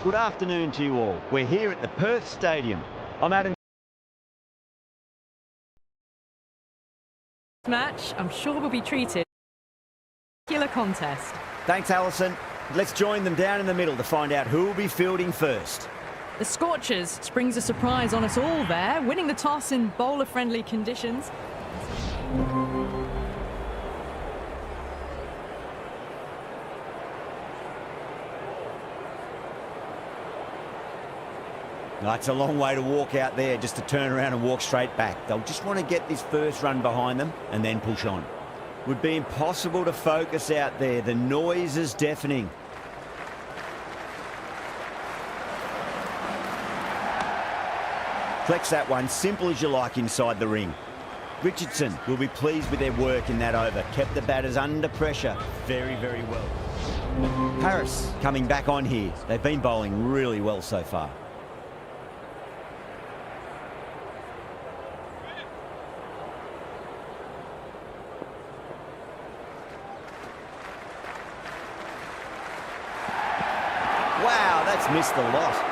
Good afternoon to you all. We're here at the Perth Stadium. I'm Adam. Match, I'm sure we'll be treated. Killer contest. Thanks, Alison. Let's join them down in the middle to find out who will be fielding first. The Scorchers springs a surprise on us all there, winning the toss in bowler-friendly conditions. No, it's a long way to walk out there just to turn around and walk straight back. They'll just want to get this first run behind them and then push on. Would be impossible to focus out there. The noise is deafening. Flex that one, simple as you like inside the ring. Richardson will be pleased with their work in that over. Kept the batters under pressure very, very well. Harris coming back on here. They've been bowling really well so far. Wow, that's missed the lot.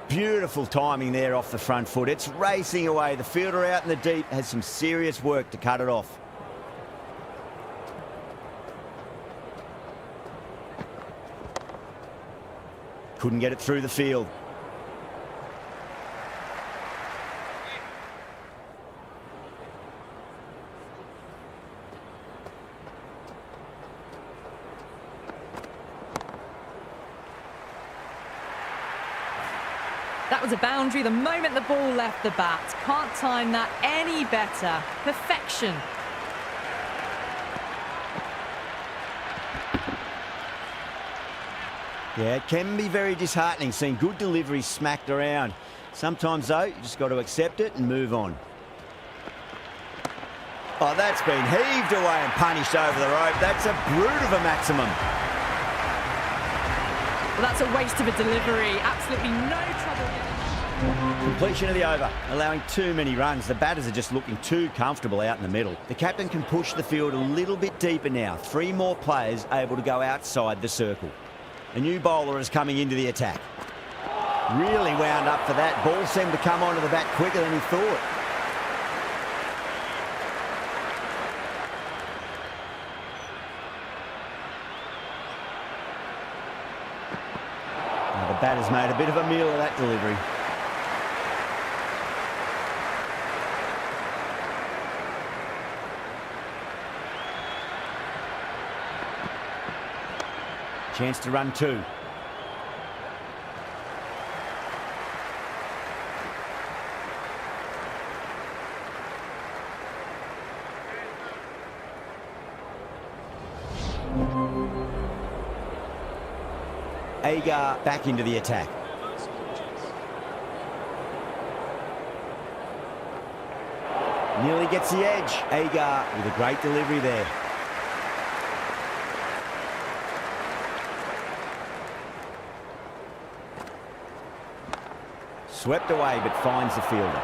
Beautiful timing there off the front foot. It's racing away. The fielder out in the deep has some serious work to cut it off. Couldn't get it through the field. That was a boundary the moment the ball left the bat. Can't time that any better. Perfection. Yeah, it can be very disheartening seeing good deliveries smacked around. Sometimes, though, you just got to accept it and move on. Oh, that's been heaved away and punished over the rope. That's a brute of a maximum. Well, that's a waste of a delivery. Absolutely no trouble getting. Completion of the over, allowing too many runs. The batters are just looking too comfortable out in the middle. The captain can push the field a little bit deeper now. 3 more players able to go outside the circle. A new bowler is coming into the attack. Really wound up for that. Ball seemed to come onto the bat quicker than he thought. Now the batter's made a bit of a meal of that delivery. Chance to run 2. Agar back into the attack. Nearly gets the edge. Agar with a great delivery there. Swept away, but finds the fielder.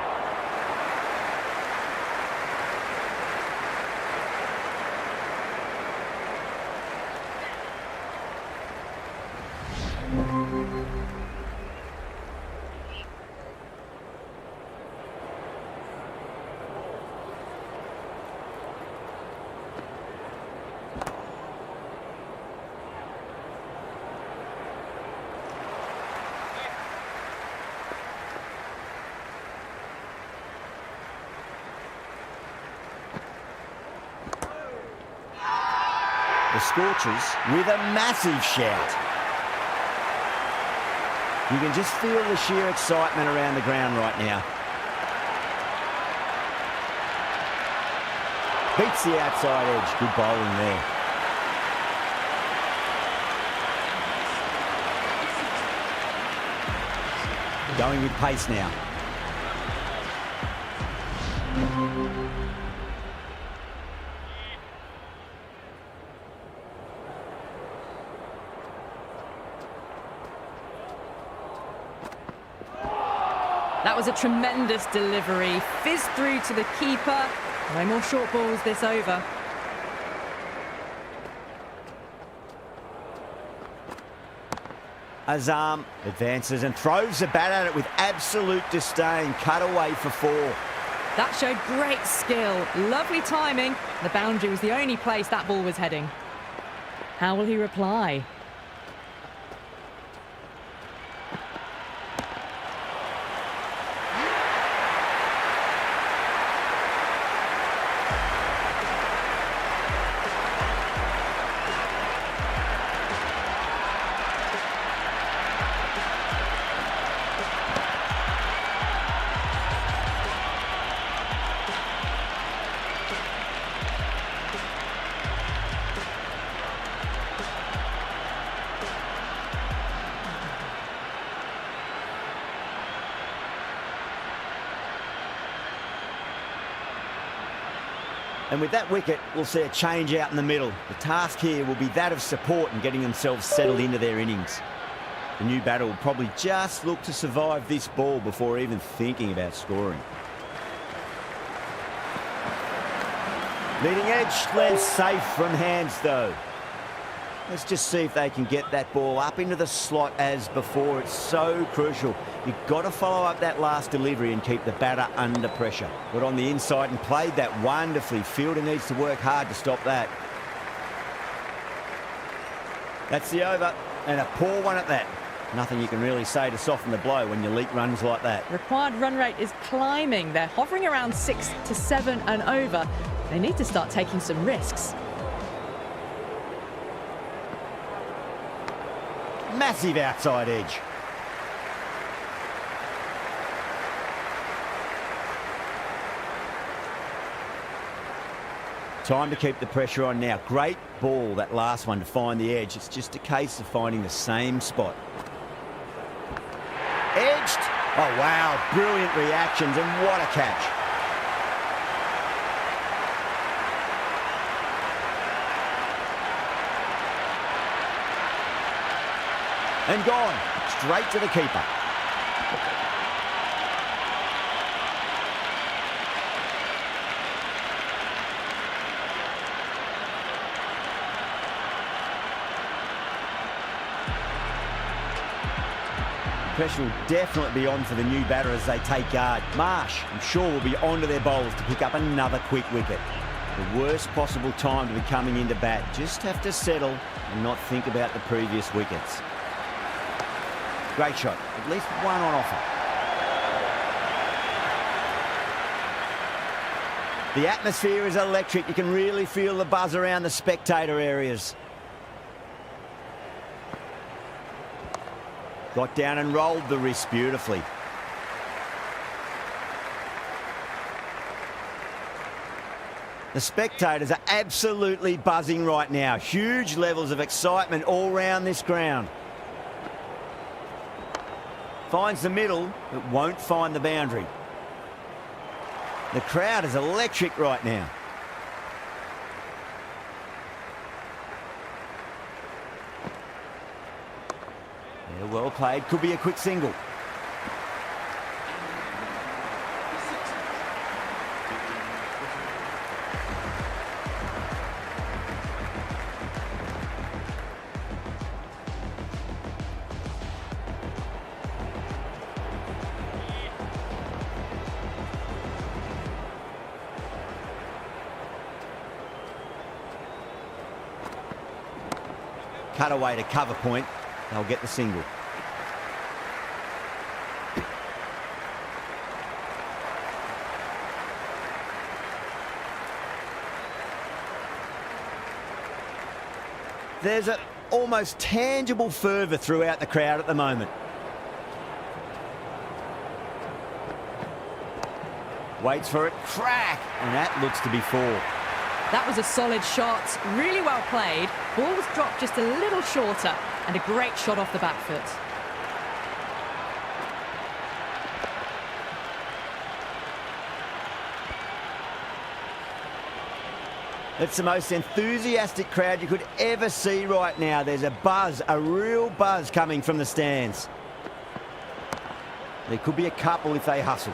The Scorchers with a massive shout. You can just feel the sheer excitement around the ground right now. Beats the outside edge. Good bowling there. Going with pace now. That was a tremendous delivery. Fizzed through to the keeper. No more short balls this over. Azam advances and throws the bat at it with absolute disdain. Cut away for 4. That showed great skill. Lovely timing. The boundary was the only place that ball was heading. How will he reply? And with that wicket, we'll see a change out in the middle. The task here will be that of support and getting themselves settled into their innings. The new batter will probably just look to survive this ball before even thinking about scoring. Leading edge, left safe from hands though. Let's just see if they can get that ball up into the slot as before. It's so crucial. You've got to follow up that last delivery and keep the batter under pressure. Got on the inside and played that wonderfully. Fielder needs to work hard to stop that. That's the over, and a poor one at that. Nothing you can really say to soften the blow when you leak runs like that. Required run rate is climbing. They're hovering around 6 to 7 and over. They need to start taking some risks. Massive outside edge. Time to keep the pressure on now. Great ball, that last one, to find the edge. It's just a case of finding the same spot. Edged. Oh, wow. Brilliant reactions, and what a catch. And gone. Straight to the keeper. Pressure will definitely be on for the new batter as they take guard. Marsh, I'm sure, will be onto their bowlers to pick up another quick wicket. The worst possible time to be coming into bat. Just have to settle and not think about the previous wickets. Great shot. At least one on offer. The atmosphere is electric. You can really feel the buzz around the spectator areas. Got down and rolled the wrist beautifully. The spectators are absolutely buzzing right now. Huge levels of excitement all around this ground. Finds the middle, but won't find the boundary. The crowd is electric right now. Yeah, well played. Could be a quick single. Cut away to cover point. They'll get the single. There's an almost tangible fervour throughout the crowd at the moment. Waits for it. Crack! And that looks to be 4. That was a solid shot, really well played. Ball was dropped just a little shorter, and a great shot off the back foot. It's the most enthusiastic crowd you could ever see right now. There's a buzz, a real buzz coming from the stands. There could be a couple if they hustle.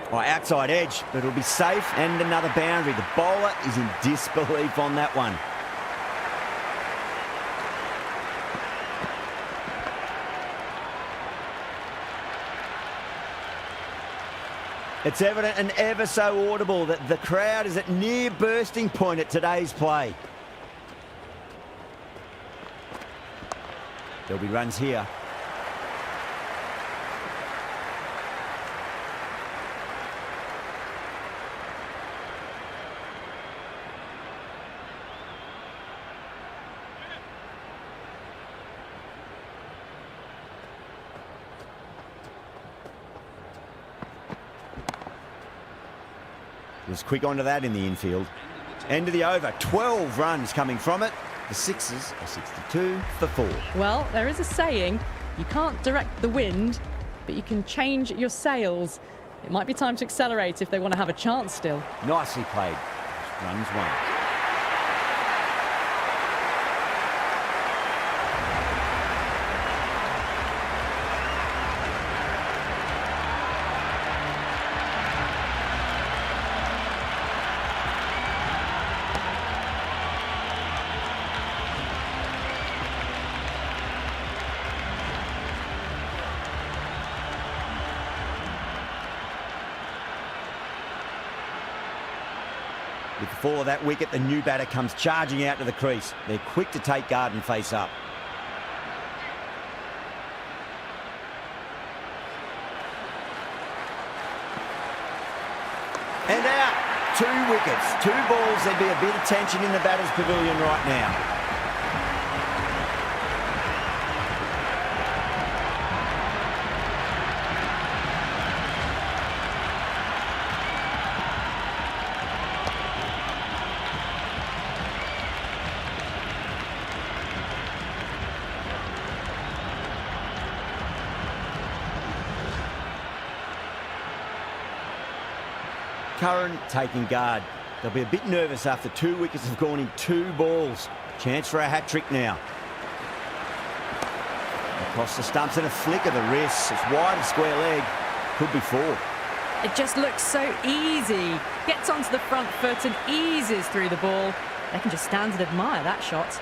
Oh, outside edge, but it'll be safe and another boundary. The bowler is in disbelief on that one. It's evident and ever so audible that the crowd is at near bursting point at today's play. There'll be runs here. Was quick onto that in the infield. End of the over, 12 runs coming from it. The Sixers are 62 for 4. Well, there is a saying, you can't direct the wind, but you can change your sails. It might be time to accelerate if they want to have a chance still. Nicely played. Runs one. With the fall of that wicket, the new batter comes charging out to the crease. They're quick to take guard and face up. And out. 2 wickets, 2 balls. There'd be a bit of tension in the batter's pavilion right now. Curran taking guard. They'll be a bit nervous after 2 wickets have gone in 2 balls. Chance for a hat-trick now. Across the stumps and a flick of the wrist. It's wide of square leg. Could be 4. It just looks so easy. Gets onto the front foot and eases through the ball. They can just stand and admire that shot.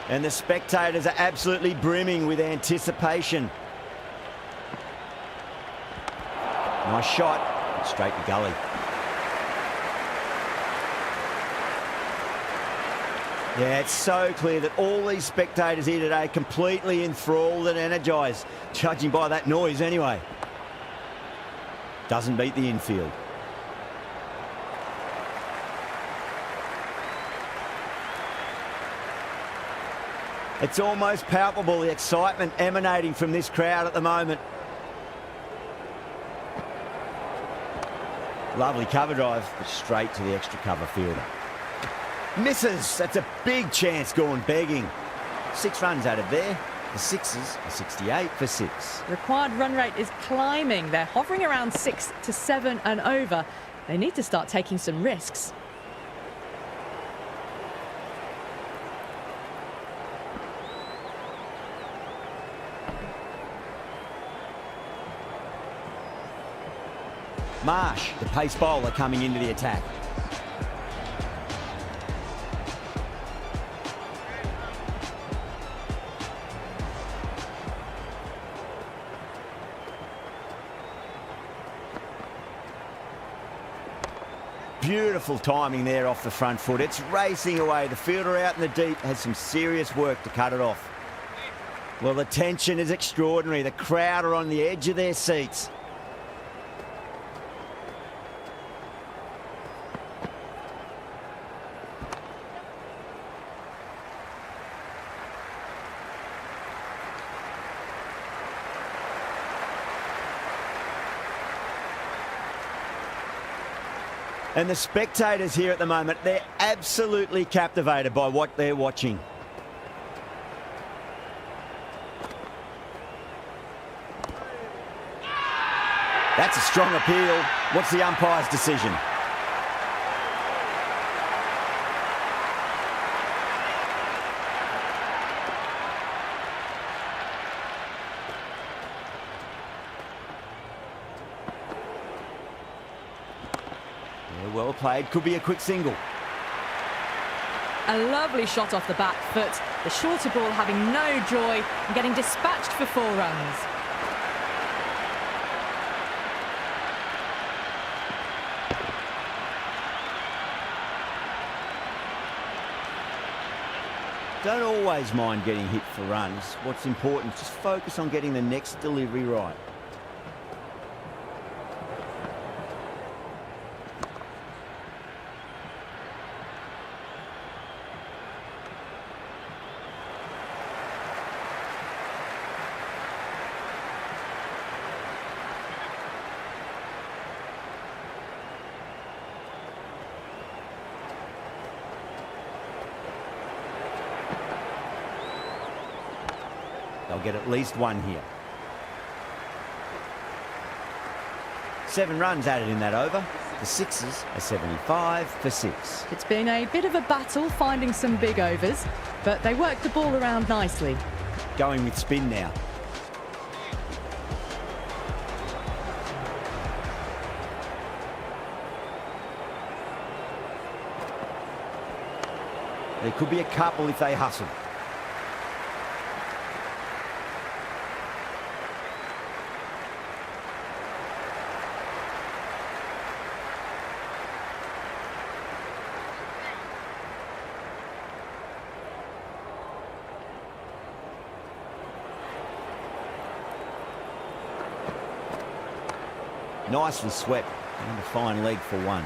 And the spectators are absolutely brimming with anticipation. Nice shot, straight to gully. Yeah, it's so clear that all these spectators here today are completely enthralled and energised, judging by that noise anyway. Doesn't beat the infield. It's almost palpable, the excitement emanating from this crowd at the moment. Lovely cover drive, but straight to the extra cover fielder. Misses. That's a big chance gone begging. 6 runs added there. The Sixers are 68 for 6. Required run rate is climbing. They're hovering around 6 to 7 and over. They need to start taking some risks. Marsh, the pace bowler, coming into the attack. Beautiful timing there off the front foot. It's racing away. The fielder out in the deep has some serious work to cut it off. Well, the tension is extraordinary. The crowd are on the edge of their seats. And the spectators here at the moment, they're absolutely captivated by what they're watching. That's a strong appeal. What's the umpire's decision? Yeah, well played. Could be a quick single. A lovely shot off the back foot. The shorter ball having no joy and getting dispatched for 4 runs. Don't always mind getting hit for runs. What's important is just focus on getting the next delivery right. They'll get at least one here. 7 runs added in that over. The Sixers are 75 for 6. It's been a bit of a battle finding some big overs, but they worked the ball around nicely. Going with spin now. There could be a couple if they hustle. Nicely swept and a fine leg for 1.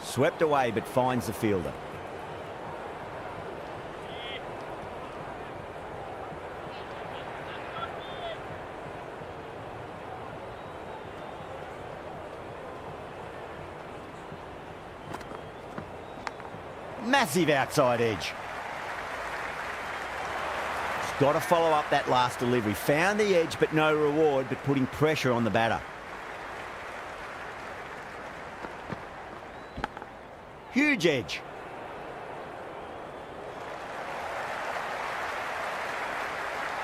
Swept away but finds the fielder. Massive outside edge. He's got to follow up that last delivery. Found the edge, but no reward, but putting pressure on the batter. Huge edge.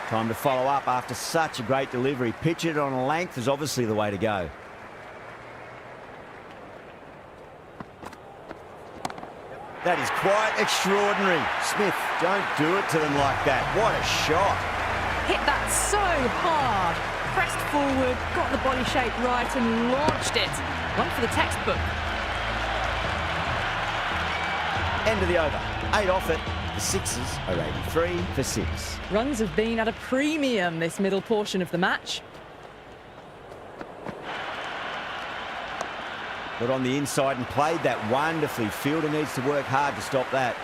Time to follow up after such a great delivery. Pitch it on a length is obviously the way to go. That is quite extraordinary. Smith, don't do it to them like that. What a shot. Hit that so hard. Pressed forward, got the body shape right and launched it. One for the textbook. End of the over. 8 off it. The Sixers are 83 for 6. Runs have been at a premium this middle portion of the match. Got on the inside and played that wonderfully. Fielder needs to work hard to stop that.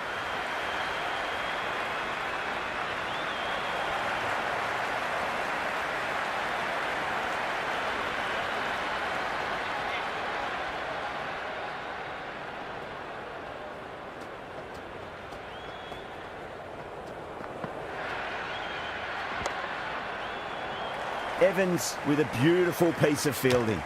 Evans with a beautiful piece of fielding.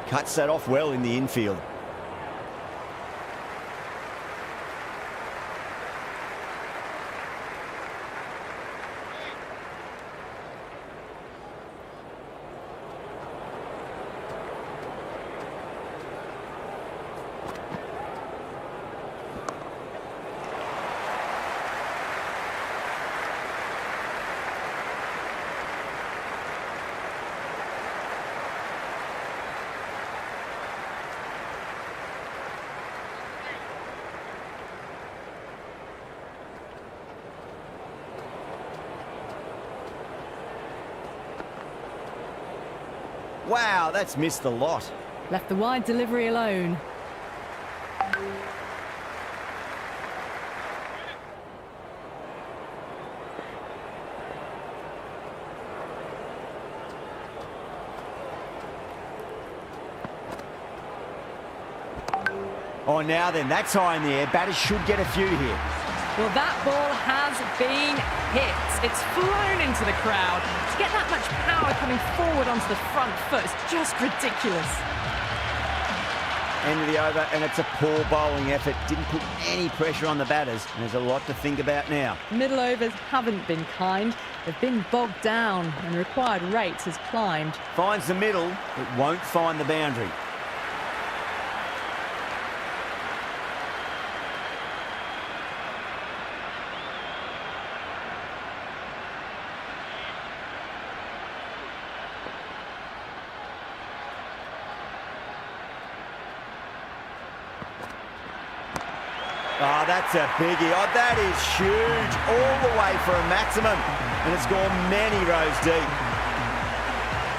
Cuts that off well in the infield. Wow, that's missed the lot. Left the wide delivery alone. Oh, now then, that's high in the air. Batters should get a few here. Well, that ball has been hit. It's flown into the crowd. To get that much power coming forward onto the front foot is just ridiculous. End of the over, and it's a poor bowling effort. Didn't put any pressure on the batters, and there's a lot to think about now. Middle overs haven't been kind. They've been bogged down, and the required rate has climbed. Finds the middle, it won't find the boundary. Oh, that's a biggie. Oh, that is huge. All the way for a maximum. And it's gone many rows deep.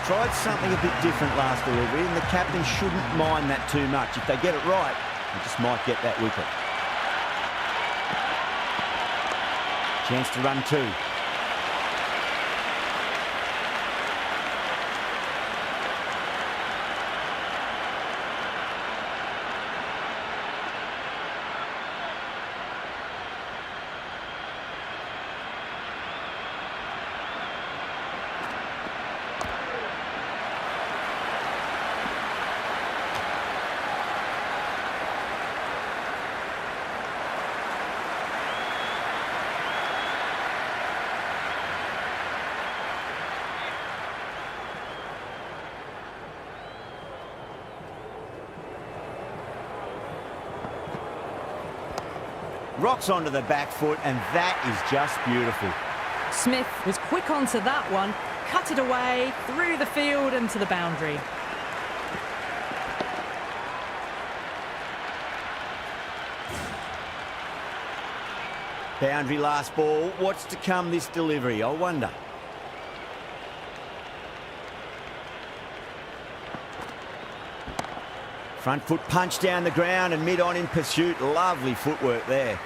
Tried something a bit different last delivery, and the captain shouldn't mind that too much. If they get it right, they just might get that wicket. Chance to run two. Rocks onto the back foot, and that is just beautiful. Smith was quick onto that one, cut it away, through the field and to the boundary. Boundary last ball. What's to come this delivery, I wonder. Front foot punch down the ground and mid-on in pursuit. Lovely footwork there.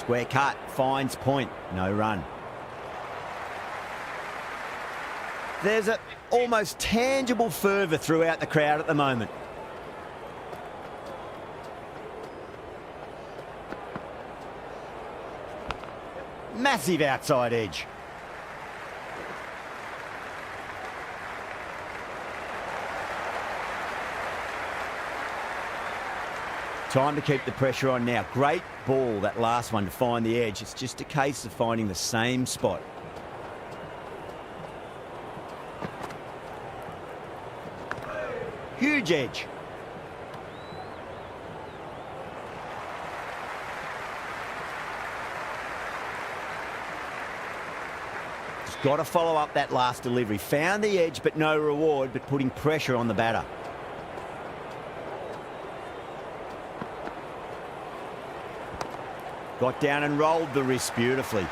Square cut, finds point, no run. There's an almost tangible fervour throughout the crowd at the moment. Massive outside edge. Time to keep the pressure on now. Great ball, that last one, to find the edge. It's just a case of finding the same spot. Huge edge. Just got to follow up that last delivery. Found the edge, but no reward, but putting pressure on the batter. Got down and rolled the wrist beautifully.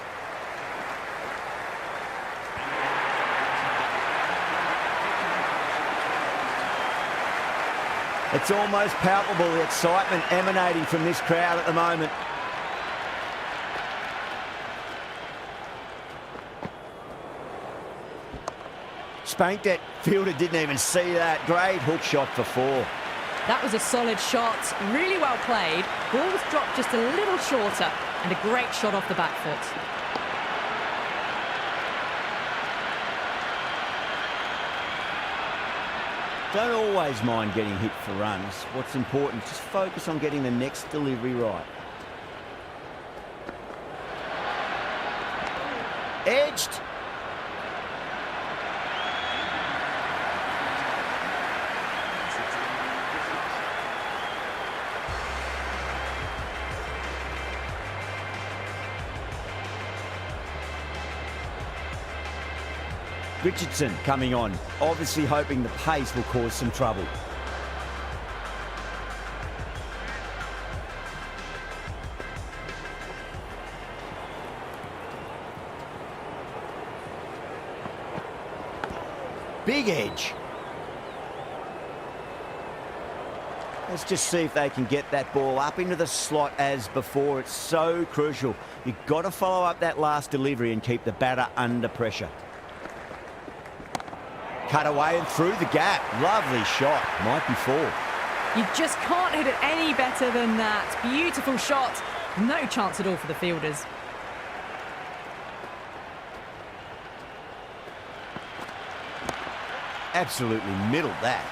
It's almost palpable, the excitement emanating from this crowd at the moment. Spanked it. Fielder didn't even see that. Great hook shot for 4. That was a solid shot, really well played. Ball was dropped just a little shorter, and a great shot off the back foot. Don't always mind getting hit for runs. What's important, just focus on getting the next delivery right. Edged. Richardson coming on, obviously hoping the pace will cause some trouble. Big edge. Let's just see if they can get that ball up into the slot as before. It's so crucial. You've got to follow up that last delivery and keep the batter under pressure. Cut away and through the gap. Lovely shot. Might be 4. You just can't hit it any better than that. Beautiful shot. No chance at all for the fielders. Absolutely middled that.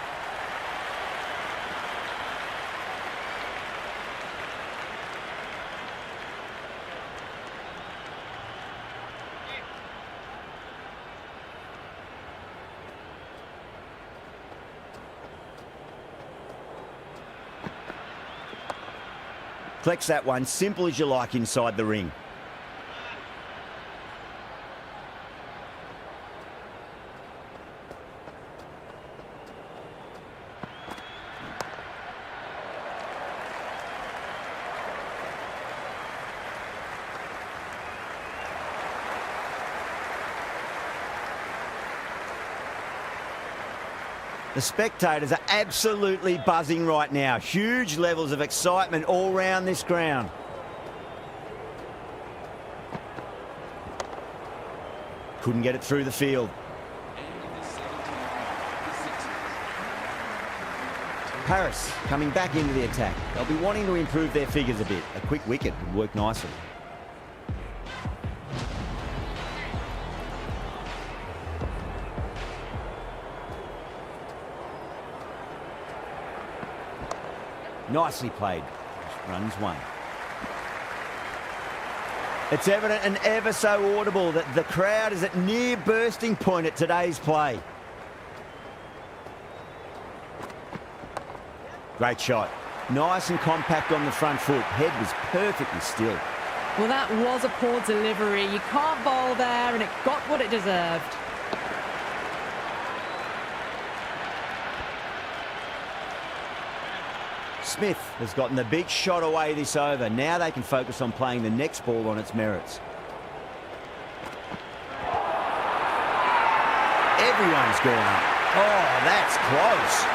Flex that one, simple as you like inside the ring. The spectators are absolutely buzzing right now. Huge levels of excitement all round this ground. Couldn't get it through the field. Paris coming back into the attack. They'll be wanting to improve their figures a bit. A quick wicket would work nicely. Nicely played. Runs 1. It's evident and ever so audible that the crowd is at near bursting point at today's play. Great shot. Nice and compact on the front foot. Head was perfectly still. Well, that was a poor delivery. You can't bowl there, and it got what it deserved. Smith has gotten the big shot away this over. Now they can focus on playing the next ball on its merits. Everyone's gone up. Oh, that's close.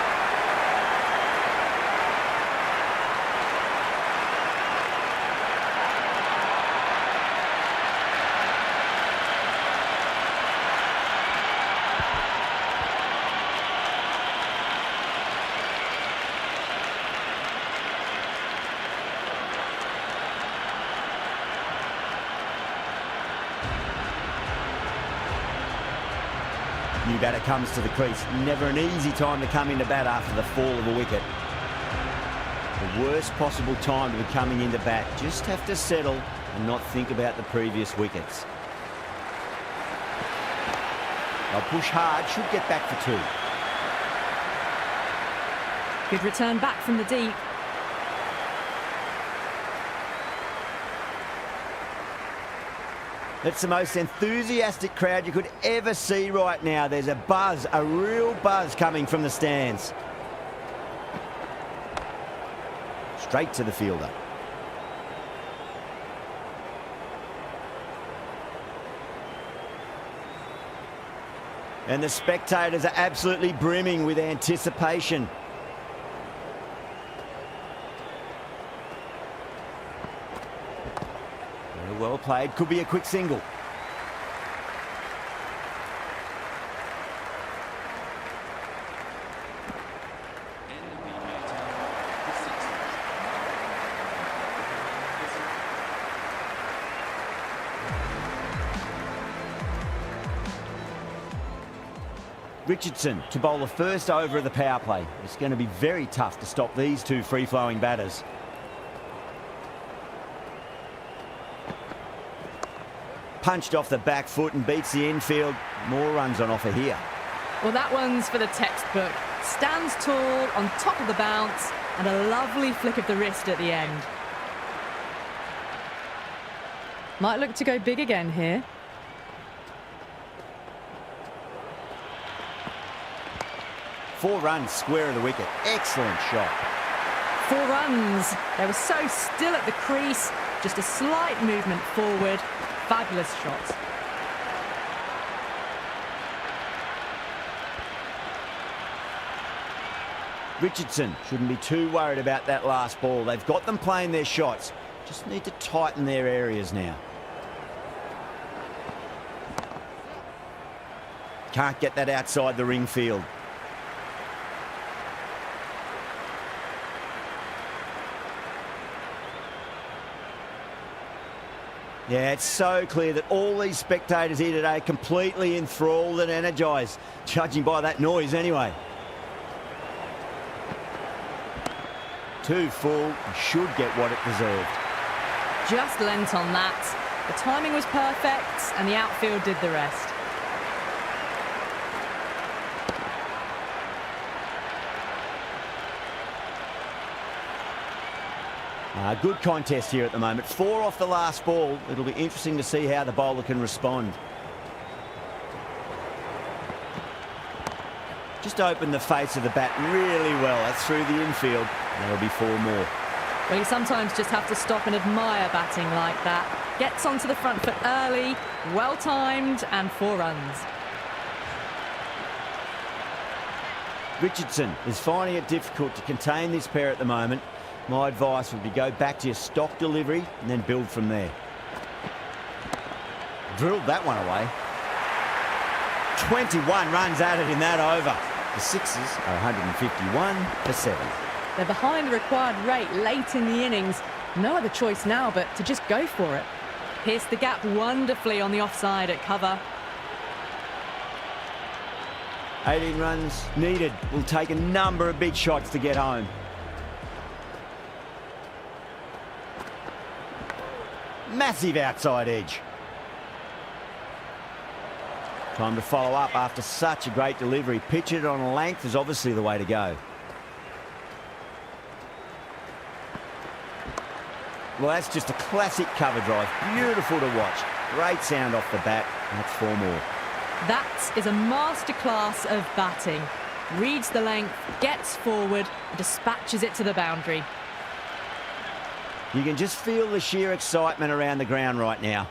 New batter comes to the crease. Never an easy time to come into bat after the fall of a wicket. The worst possible time to be coming into bat. Just have to settle and not think about the previous wickets. They'll push hard, should get back for 2. Good return back from the deep. It's the most enthusiastic crowd you could ever see right now. There's a buzz, a real buzz coming from the stands. Straight to the fielder. And the spectators are absolutely brimming with anticipation. Very well played. Could be a quick single. Richardson to bowl the first over of the power play. It's going to be very tough to stop these two free-flowing batters. Punched off the back foot and beats the infield. More runs on offer here. Well, that one's for the textbook. Stands tall, on top of the bounce, and a lovely flick of the wrist at the end. Might look to go big again here. Four runs, square of the wicket. Excellent shot. 4 runs. They were so still at the crease. Just a slight movement forward. Fabulous shot. Richardson shouldn't be too worried about that last ball. They've got them playing their shots. Just need to tighten their areas now. Can't get that outside the ring field. Yeah, it's so clear that all these spectators here today are completely enthralled and energised, judging by that noise anyway. Too full, should get what it deserved. Just lent on that. The timing was perfect and the outfield did the rest. Good contest here at the moment. 4 off the last ball. It'll be interesting to see how the bowler can respond. Just opened the face of the bat really well. That's through the infield. There'll be 4 more. Well, you sometimes just have to stop and admire batting like that. Gets onto the front foot early, well timed, and 4 runs. Richardson is finding it difficult to contain this pair at the moment. My advice would be go back to your stock delivery and then build from there. Drilled that one away. 21 runs added in that over. The Sixers are 151 for 7. They're behind the required rate late in the innings. No other choice now but to just go for it. Pierced the gap wonderfully on the offside at cover. 18 runs needed. Will take a number of big shots to get home. Massive outside edge. Time to follow up after such a great delivery. Pitch it on a length is obviously the way to go. Well, that's just a classic cover drive. Beautiful to watch. Great sound off the bat. And that's 4 more. That is a masterclass of batting. Reads the length, gets forward, and dispatches it to the boundary. You can just feel the sheer excitement around the ground right now.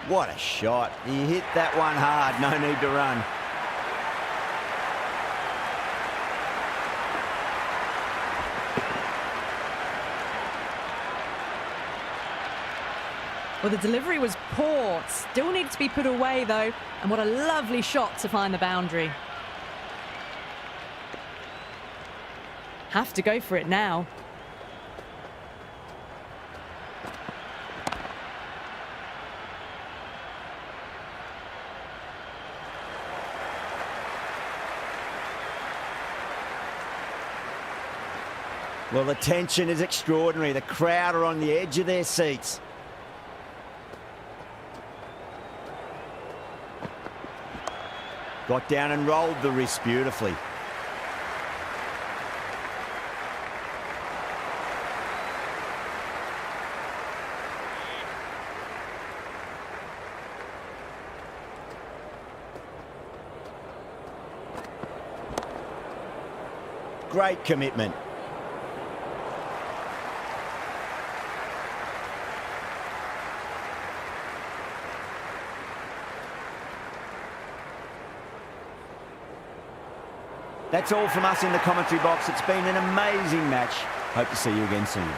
What a shot. He hit that one hard. No need to run. Well, the delivery was poor. Still needs to be put away, though. And what a lovely shot to find the boundary. Have to go for it now. Well, the tension is extraordinary. The crowd are on the edge of their seats. Got down and rolled the wrist beautifully. Great commitment. That's all from us in the commentary box. It's been an amazing match. Hope to see you again soon.